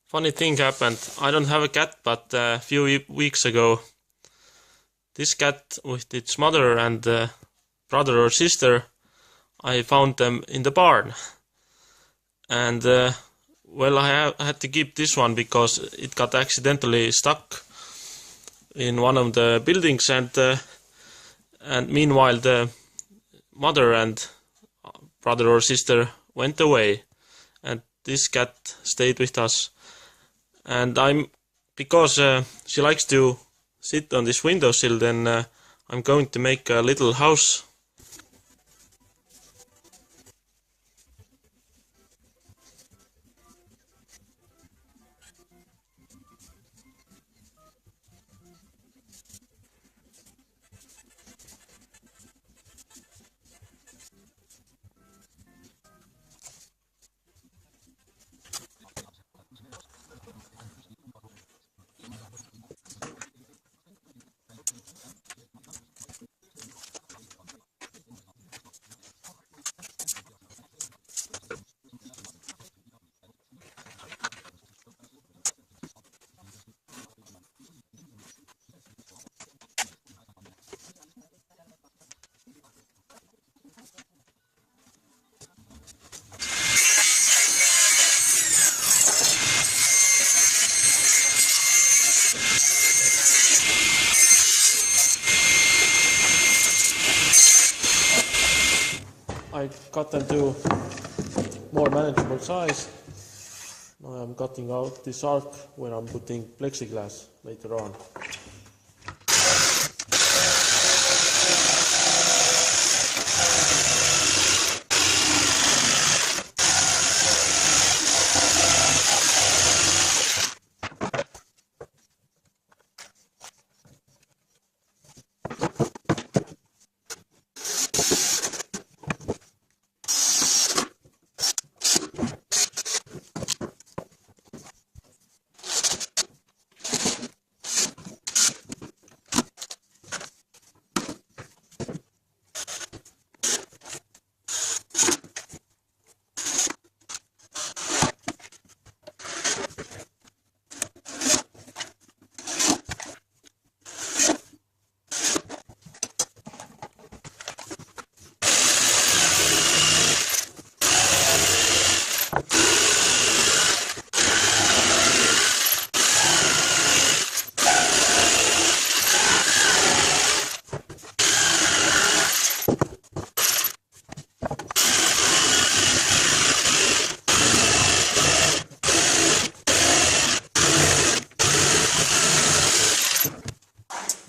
Funny thing happened. I don't have a cat, but a few weeks ago, this cat with its mother and brother or sister, I found them in the barn. And I had to keep this one because it got accidentally stuck in one of the buildings, and meanwhile the mother and brother or sister went away, and this cat stayed with us. And because she likes to sit on this windowsill, then I'm going to make a little house. I cut them to more manageable size. Now I'm cutting out this arc where I'm putting plexiglass later on.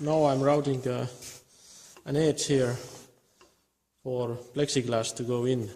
Now I'm routing an edge here for plexiglass to go in.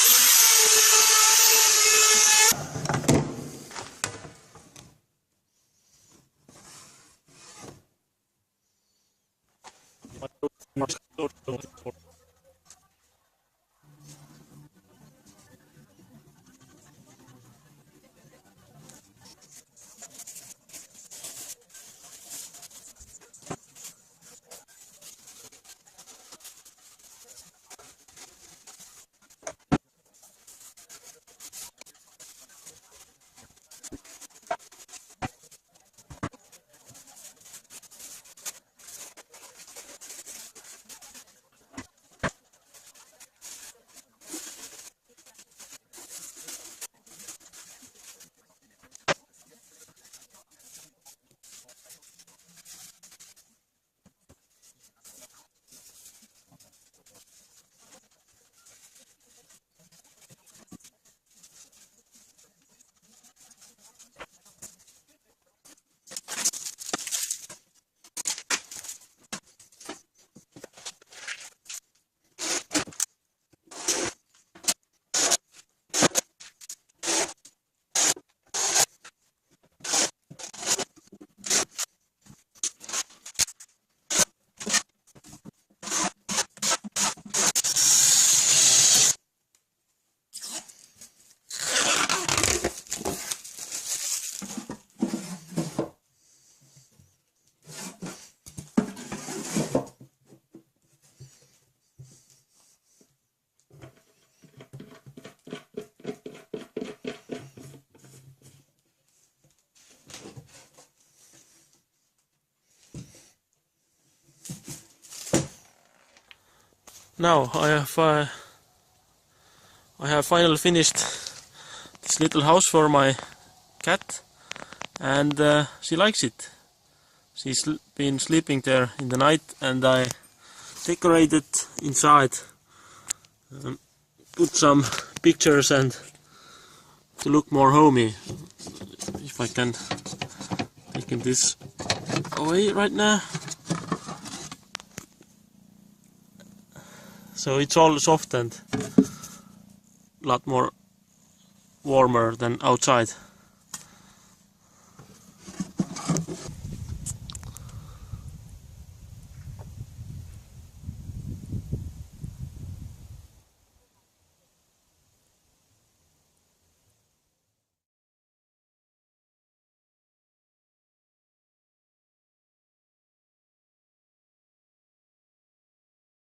Now I have finally finished this little house for my cat, and she likes it. She's been sleeping there in the night, and I decorated inside, put some pictures and to look more homey. If I can take this away right now. So it's all soft and a lot more warmer than outside.